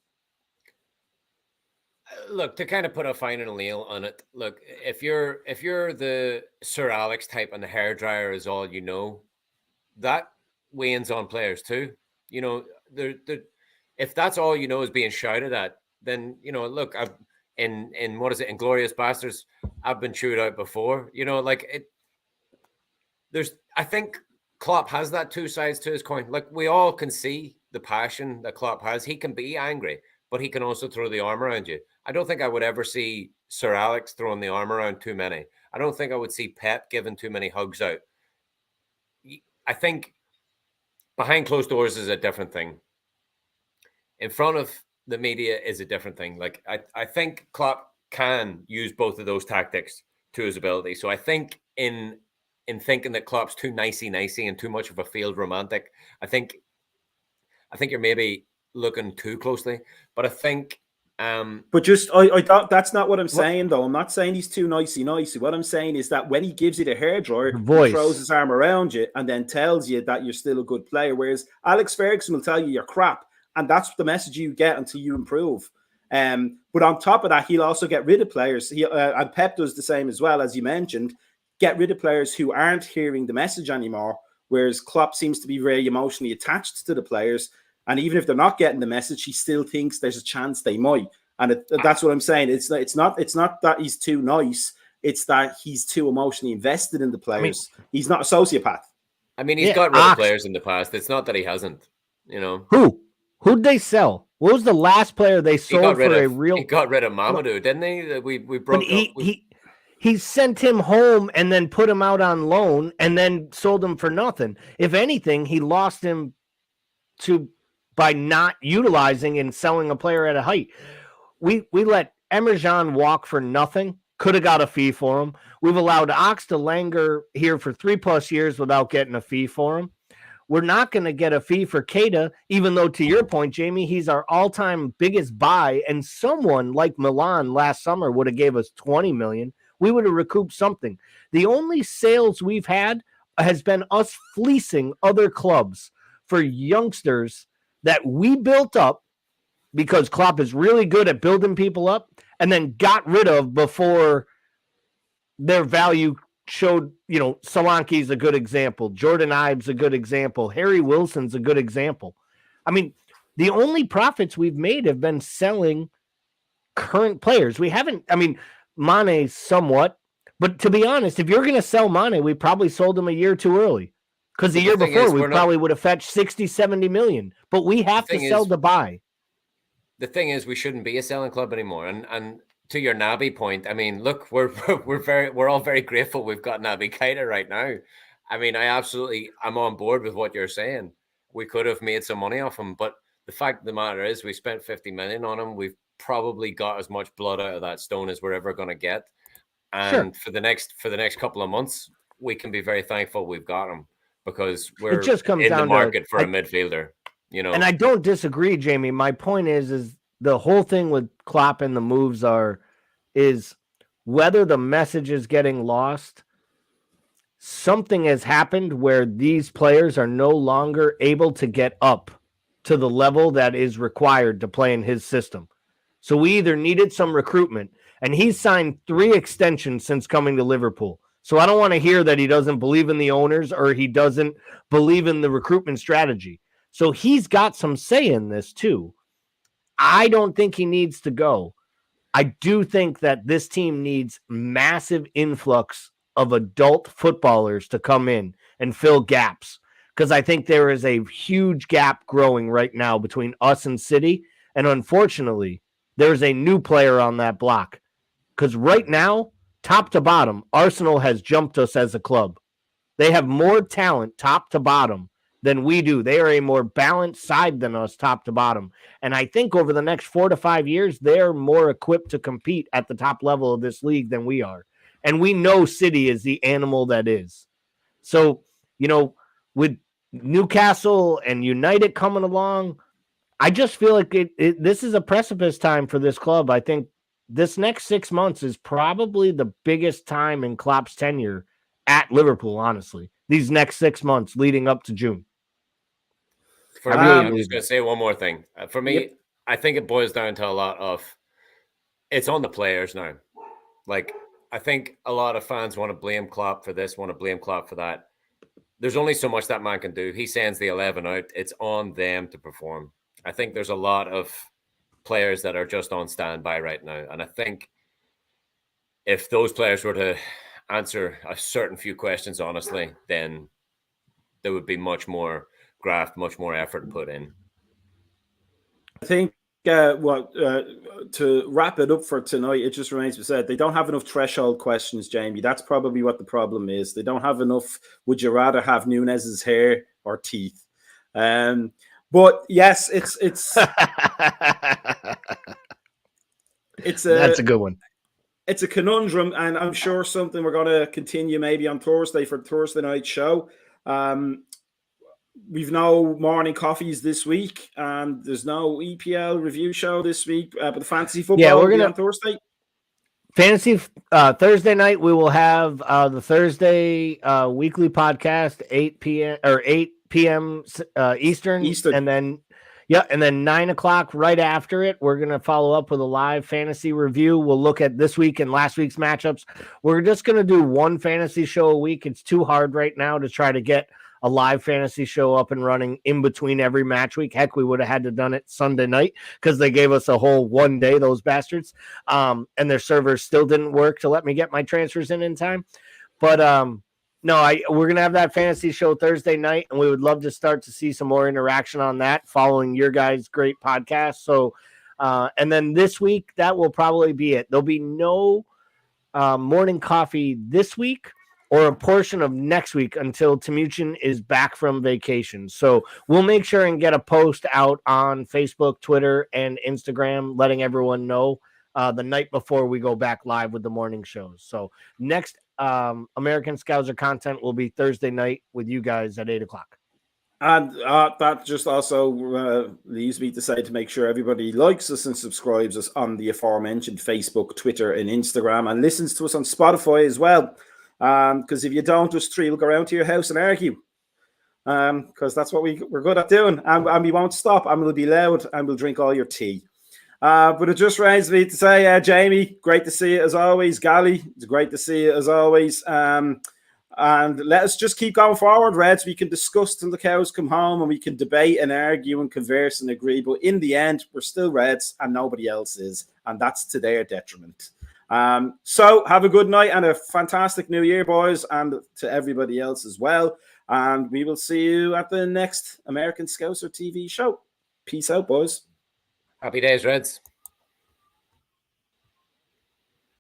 Look, to kind of put a final nail on it, look, if you're the Sir Alex type and the hairdryer is all you know, that wanes on players too. If that's all you know is being shouted at, then look, I've in what is it, Inglorious Bastards, I've been chewed out before. Like it. I think Klopp has that two sides to his coin. Like we all can see the passion that Klopp has. He can be angry, but he can also throw the arm around you. I don't think I would ever see Sir Alex throwing the arm around too many. I don't think I would see Pep giving too many hugs out. I think behind closed doors is a different thing. In front of the media is a different thing. Like I think Klopp can use both of those tactics to his ability. So I think in thinking that Klopp's too nicey and too much of a field romantic, I think you're maybe looking too closely. But I think but just I thought that's not what I'm saying though. I'm not saying he's too nicey. What I'm saying is that when he gives you the hairdryer, he throws his arm around you and then tells you that you're still a good player. Whereas Alex Ferguson will tell you you're crap, and that's the message you get until you improve. But on top of that, he'll also get rid of players. And Pep does the same as well, as you mentioned. Get rid of players who aren't hearing the message anymore. Whereas Klopp seems to be very emotionally attached to the players. And even if they're not getting the message, he still thinks there's a chance they might. And that's what I'm saying. It's not that he's too nice. It's that he's too emotionally invested in the players. He's not a sociopath. I mean, he's got rid of players in the past. It's not that he hasn't. Who'd they sell? What was the last player they sold for a real? He got rid of Mamadou, didn't he? We broke up. He sent him home and then put him out on loan and then sold him for nothing. If anything, he lost him by not utilizing and selling a player at a height. We let Emerjan walk for nothing. Could have got a fee for him. We've allowed Ox to linger here for 3+ years without getting a fee for him. We're not going to get a fee for Keita, even though, to your point, Jamie, he's our all-time biggest buy, and someone like Milan last summer would have gave us $20 million. We would have recouped something. The only sales we've had has been us fleecing other clubs for youngsters that we built up because Klopp is really good at building people up and then got rid of before their value showed. Solanke's a good example. Jordan Ives a good example. Harry Wilson's a good example. I mean, the only profits we've made have been selling current players. We haven't, Mane somewhat, but to be honest, if you're going to sell Mane, we probably sold him a year too early because the year before we probably would have fetched 60-70 million, but we have to sell to buy. The thing is, we shouldn't be a selling club anymore. And to your Naby point, I mean, look, we're all very grateful we've got Naby Keita right now. I mean, I'm on board with what you're saying. We could have made some money off him, but the fact of the matter is, we spent 50 million on him. We've probably got as much blood out of that stone as we're ever going to get. And for the next couple of months, we can be very thankful we've got him because we're in the market for a midfielder. And I don't disagree, Jamie. My point is the whole thing with Klopp and the moves is whether the message is getting lost. Something has happened where these players are no longer able to get up to the level that is required to play in his system. So we either needed some recruitment, and he's signed 3 extensions since coming to Liverpool. So I don't want to hear that he doesn't believe in the owners or he doesn't believe in the recruitment strategy. So he's got some say in this too. I don't think he needs to go. I do think that this team needs massive influx of adult footballers to come in and fill gaps, because I think there is a huge gap growing right now between us and City. And unfortunately, there's a new player on that block, because right now, top to bottom, Arsenal has jumped us as a club. They have more talent top to bottom than we do. They are a more balanced side than us top to bottom. And I think over the next 4 to 5 years, they're more equipped to compete at the top level of this league than we are. And we know City is the animal that is. So, with Newcastle and United coming along, I just feel like this is a precipice time for this club. I think this next 6 months is probably the biggest time in Klopp's tenure at Liverpool, honestly. These next 6 months leading up to June. For me, I'm just going to say one more thing. For me, I think it boils down to a lot of it's on the players now. Like, I think a lot of fans want to blame Klopp for this, want to blame Klopp for that. There's only so much that man can do. He sends the 11 out. It's on them to perform. I think there's a lot of players that are just on standby right now. And I think if those players were to answer a certain few questions honestly, then there would be much more graft, much more effort put in. I think to wrap it up for tonight, it just remains to be said they don't have enough threshold questions, Jamie. That's probably what the problem is. They don't have enough. Would you rather have Nunez's hair or teeth? But yes, it's that's a good one. It's a conundrum, and I'm sure something we're going to continue maybe on Thursday for Thursday night show. We've no morning coffees this week, and there's no EPL review show this week. But the fantasy football will be on Thursday. Fantasy Thursday night, we will have the Thursday weekly podcast, 8 p.m. Eastern, and then 9 o'clock right after it, we're going to follow up with a live fantasy review. We'll look at this week and last week's matchups. We're just going to do one fantasy show a week. It's too hard right now to try to get a live fantasy show up and running in between every match week. Heck, we would have had to done it Sunday night because they gave us a whole one day, those bastards. And their servers still didn't work to let me get my transfers in time. But we're going to have that fantasy show Thursday night, and we would love to start to see some more interaction on that following your guys' great podcast. So, and then this week, that will probably be it. There'll be no morning coffee this week or a portion of next week until Timuchin is back from vacation. So we'll make sure and get a post out on Facebook, Twitter, and Instagram, letting everyone know the night before we go back live with the morning shows. So next American Scouser content will be Thursday night with you guys at 8 o'clock. And that just also leaves me to say to make sure everybody likes us and subscribes us on the aforementioned Facebook, Twitter, and Instagram, and listens to us on Spotify as well. Because if you don't, us three will go around to your house and argue. Because that's what we're good at doing. And we won't stop, and we'll be loud, and we'll drink all your tea. But it just reminds me to say, Jamie, great to see you as always. Gally, it's great to see you as always. And let us just keep going forward, Reds. We can discuss till the cows come home, and we can debate and argue and converse and agree. But in the end, we're still Reds, and nobody else is. And that's to their detriment. So have a good night and a fantastic new year, boys, and to everybody else as well. And we will see you at the next American Scouser TV show. Peace out, boys. Happy days, Reds.